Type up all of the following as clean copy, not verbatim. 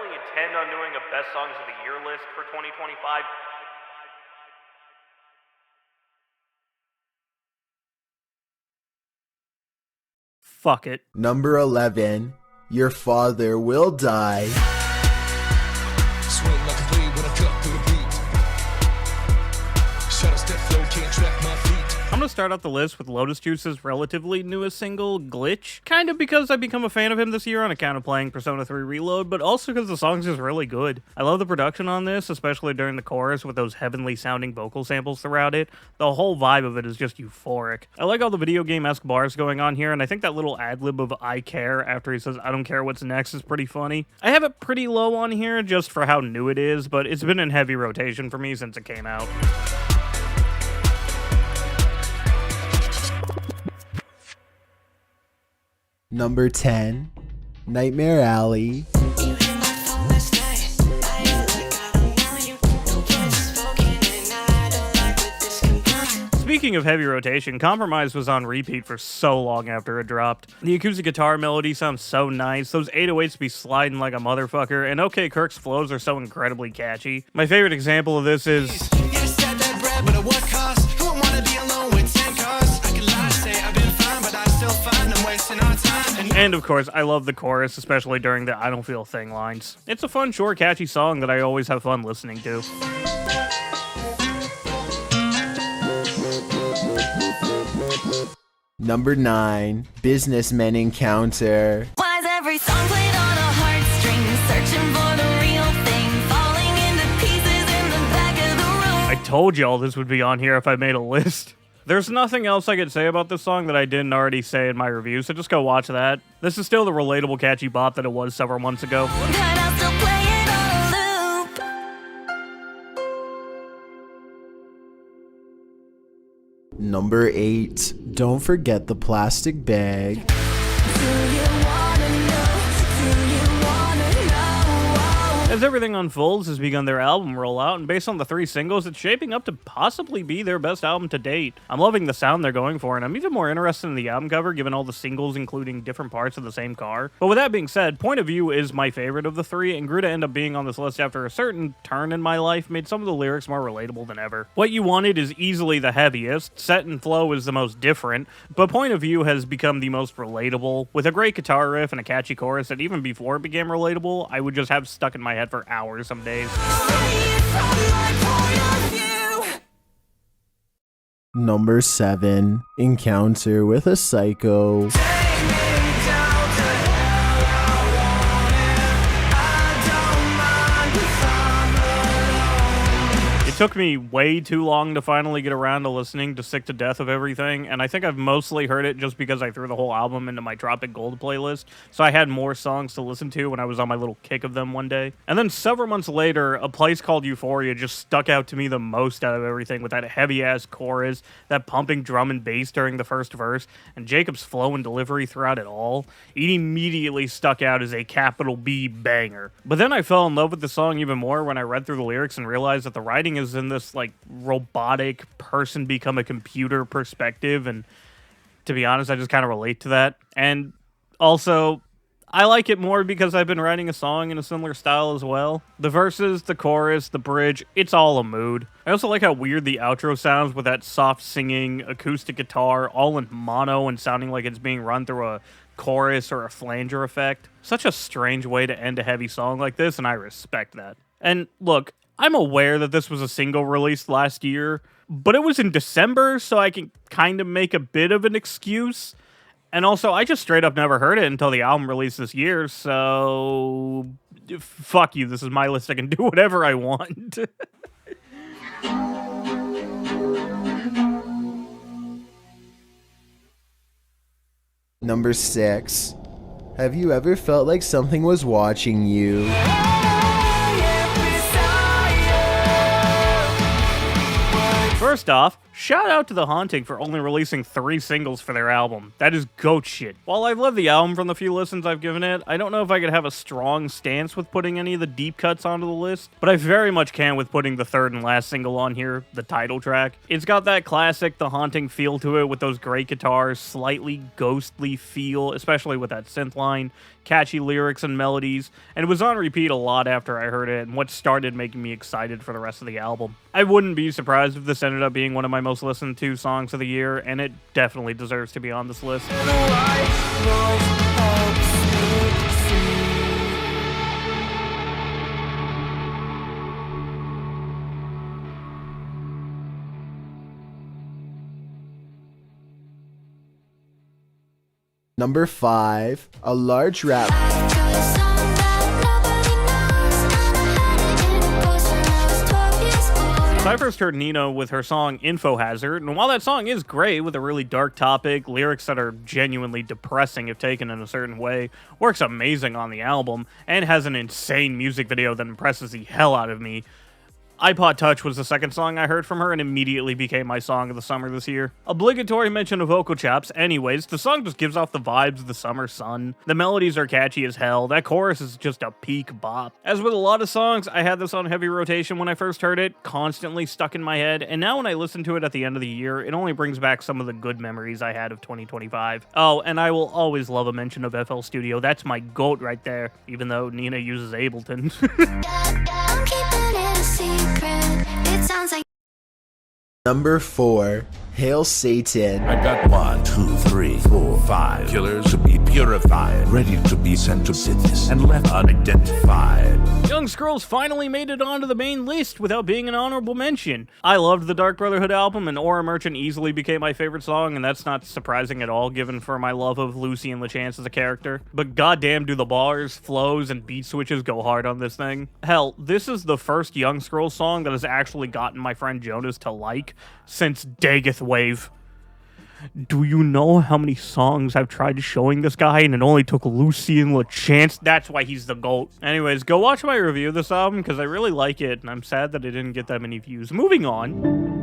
definitely intend on doing a best songs of the year list for 2025. Fuck it. Number 11, Your Father Will Die. Swing like a blade when I cut through the beat. Shadow step flow, can't track my feet. I'm gonna start out the list with Lotus Juice's relatively newest single, Glitch. Kind of because I've become a fan of him this year on account of playing Persona 3 Reload, but also because the song's just really good. I love the production on this, especially during the chorus with those heavenly sounding vocal samples throughout it. The whole vibe of it is just euphoric. I like all the video game-esque bars going on here, and I think that little ad-lib of I care after he says I don't care what's next is pretty funny. I have it pretty low on here just for how new it is, but it's been in heavy rotation for me since it came out. Number 10, Nightmare Alley. Speaking of heavy rotation, Compromise was on repeat for so long after it dropped. The acoustic guitar melody sounds so nice, those 808s be sliding like a motherfucker, and OK Kirk's flows are so incredibly catchy. My favorite example of this is... And of course, I love the chorus, especially during the I don't feel a thing lines. It's a fun, short, catchy song that I always have fun listening to. Number 9, Businessmen Encounter. Why is every song played on a heartstring? Searching for the real thing, falling into pieces in the back of the room. I told y'all this would be on here if I made a list. There's nothing else I could say about this song that I didn't already say in my review, so just go watch that. This is still the relatable, catchy bop that it was several months ago. But I'll still play it on a loop. Number 8, Don't Forget the Plastic Bag. Do you wanna know? Do you wanna know? As Everything Unfolds has begun their album rollout, and based on the 3 singles, it's shaping up to possibly be their best album to date. I'm loving the sound they're going for, and I'm even more interested in the album cover, given all the singles including different parts of the same car. But with that being said, Point of View is my favorite of the 3, and grew to end up being on this list after a certain turn in my life made some of the lyrics more relatable than ever. What You Wanted is easily the heaviest, Set and Flow is the most different, but Point of View has become the most relatable, with a great guitar riff and a catchy chorus that even before it became relatable, I would just have stuck in my head for hours some days. Number 7, Encounter with a Psycho. It took me way too long to finally get around to listening to Sick to Death of Everything, and I think I've mostly heard it just because I threw the whole album into my Tropic Gold playlist, so I had more songs to listen to when I was on my little kick of them one day. And then several months later, A Place Called Euphoria just stuck out to me the most out of everything, with that heavy-ass chorus, that pumping drum and bass during the first verse, and Jacob's flow and delivery throughout it all. It immediately stuck out as a capital B banger. But then I fell in love with the song even more when I read through the lyrics and realized that the writing is in this like robotic person become a computer perspective, and to be honest, I just kind of relate to that. And also, I like it more because I've been writing a song in a similar style as well. The verses, the chorus, the bridge, it's all a mood. I also like how weird the outro sounds with that soft singing acoustic guitar all in mono and sounding like it's being run through a chorus or a flanger effect. Such a strange way to end a heavy song like this, and I respect that. And look, I'm aware that this was a single released last year, but it was in December, so I can kind of make a bit of an excuse. And also, I just straight up never heard it until the album released this year, so fuck you, this is my list, I can do whatever I want. Number 6, Have you ever felt like something was watching you? First off, shout out to The Haunting for only releasing 3 singles for their album. That is goat shit. While I've loved the album from the few listens I've given it, I don't know if I could have a strong stance with putting any of the deep cuts onto the list, but I very much can with putting the third and last single on here, the title track. It's got that classic The Haunting feel to it with those great guitars, slightly ghostly feel, especially with that synth line. catchy lyrics and melodies, and it was on repeat a lot after I heard it, and what started making me excited for the rest of the album. I wouldn't be surprised if this ended up being one of my most listened to songs of the year, and it definitely deserves to be on this list. Number 5, a large rap. So I first heard Nino with her song Info Hazard, and while that song is great with a really dark topic, lyrics that are genuinely depressing if taken in a certain way, works amazing on the album, and has an insane music video that impresses the hell out of me, iPod Touch was the second song I heard from her and immediately became my song of the summer this year. Obligatory mention of vocal chops. Anyways, the song just gives off the vibes of the summer sun. The melodies are catchy as hell. That chorus is just a peak bop. As with a lot of songs, I had this on heavy rotation when I first heard it, constantly stuck in my head, and now when I listen to it at the end of the year, it only brings back some of the good memories I had of 2025. Oh, and I will always love a mention of FL Studio. That's my GOAT right there, even though Nina uses Ableton. I'm keeping it a secret. It sounds like Number 4, Hail Satan. I got 1, 2, 3, 4, 5 killers to be purified, ready to be sent to cities and left unidentified. Young Scrolls finally made it onto the main list without being an honorable mention. I loved the Dark Brotherhood album, and Aura Merchant easily became my favorite song, and that's not surprising at all given for my love of Lucy and LeChance as a character. But goddamn do the bars, flows, and beat switches go hard on this thing. Hell, this is the first Young Scrolls song that has actually gotten my friend Jonas to like since Dagoth Wave. Do you know how many songs I've tried showing this guy and it only took Lucy and LeChance? That's why he's the GOAT. Anyways, go watch my review of this album because I really like it and I'm sad that it didn't get that many views. Moving on.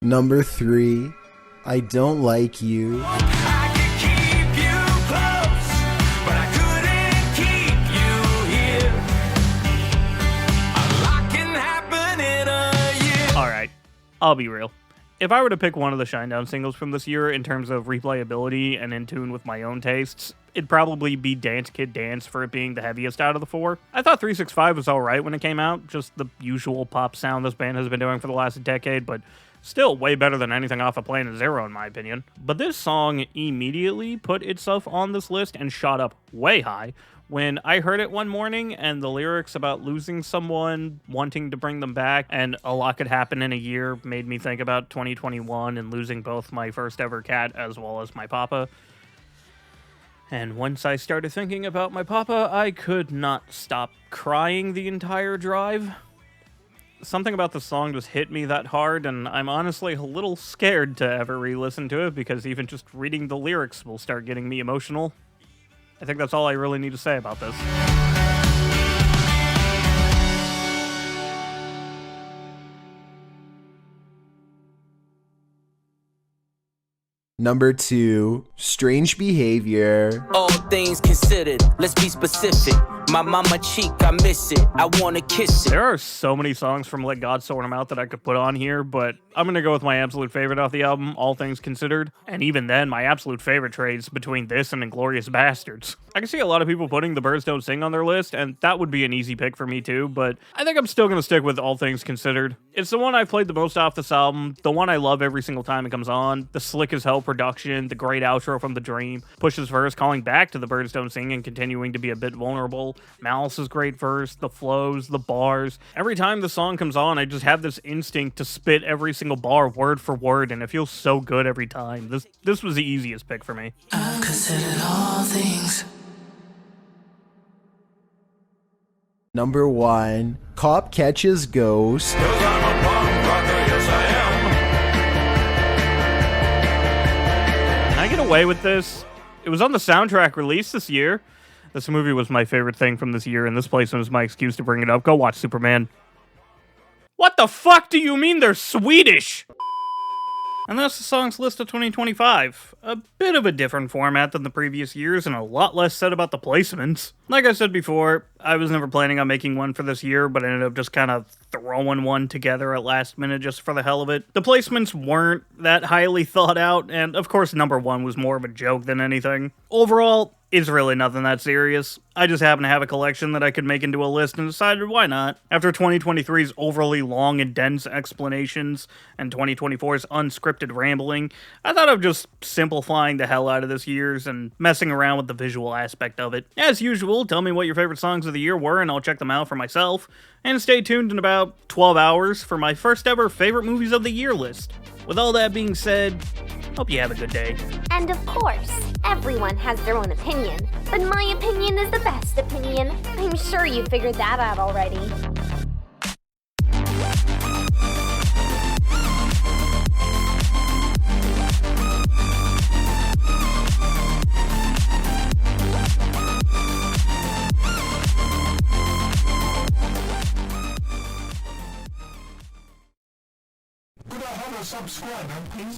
Number 3, I Don't Like You. I could keep you close, but I couldn't keep you here. A lot can happen in a year. Alright, I'll be real. If I were to pick one of the Shinedown singles from this year in terms of replayability and in tune with my own tastes, it'd probably be Dance Kid Dance for it being the heaviest out of the 4. I thought 365 was alright when it came out, just the usual pop sound this band has been doing for the last decade, but still way better than anything off of Planet Zero in my opinion. But this song immediately put itself on this list and shot up way high when I heard it one morning and the lyrics about losing someone, wanting to bring them back, and a lot could happen in a year made me think about 2021 and losing both my first ever cat as well as my papa. And once I started thinking about my papa, I could not stop crying the entire drive. Something about the song just hit me that hard, and I'm honestly a little scared to ever re-listen to it because even just reading the lyrics will start getting me emotional. I think that's all I really need to say about this. Number 2, Strange Behavior. All things considered, let's be specific. My mama cheek, I miss it. I wanna kiss it. There are so many songs from Let God Sort 'Em Out that I could put on here, but I'm gonna go with my absolute favorite off the album, All Things Considered. And even then, my absolute favorite trades between this and Inglourious Bastards. I can see a lot of people putting The Birds Don't Sing on their list, and that would be an easy pick for me too, but I think I'm still gonna stick with All Things Considered. It's the one I've played the most off this album, the one I love every single time it comes on, the slick as hell production, the great outro from The Dream, Push's verse calling back to The Birds Don't Sing and continuing to be a bit vulnerable, Malice's great verse, the flows, the bars. Every time the song comes on, I just have this instinct to spit every single bar word for word, and it feels so good every time. This was the easiest pick for me. I've considered all things. Number 1, Cop Catches Ghost. Cause I'm a punk rocker, yes I am. Can I get away with this? It was on the soundtrack release this year. This movie was my favorite thing from this year, and this placement was my excuse to bring it up. Go watch Superman. What the fuck do you mean they're Swedish? And that's the songs list of 2025. A bit of a different format than the previous years and a lot less said about the placements. Like I said before, I was never planning on making one for this year, but I ended up just kind of throwing one together at last minute just for the hell of it. The placements weren't that highly thought out, and of course number 1 was more of a joke than anything. Overall, it's really nothing that serious. I just happen to have a collection that I could make into a list and decided why not. After 2023's overly long and dense explanations and 2024's unscripted rambling, I thought of just simplifying the hell out of this year's and messing around with the visual aspect of it. As usual, tell me what your favorite songs of the year were and I'll check them out for myself. And stay tuned in about 12 hours for my first ever favorite movies of the year list. With all that being said, hope you have a good day. And of course, everyone has their own opinion, but my opinion is the best opinion. I'm sure you figured that out already. Subscribe and please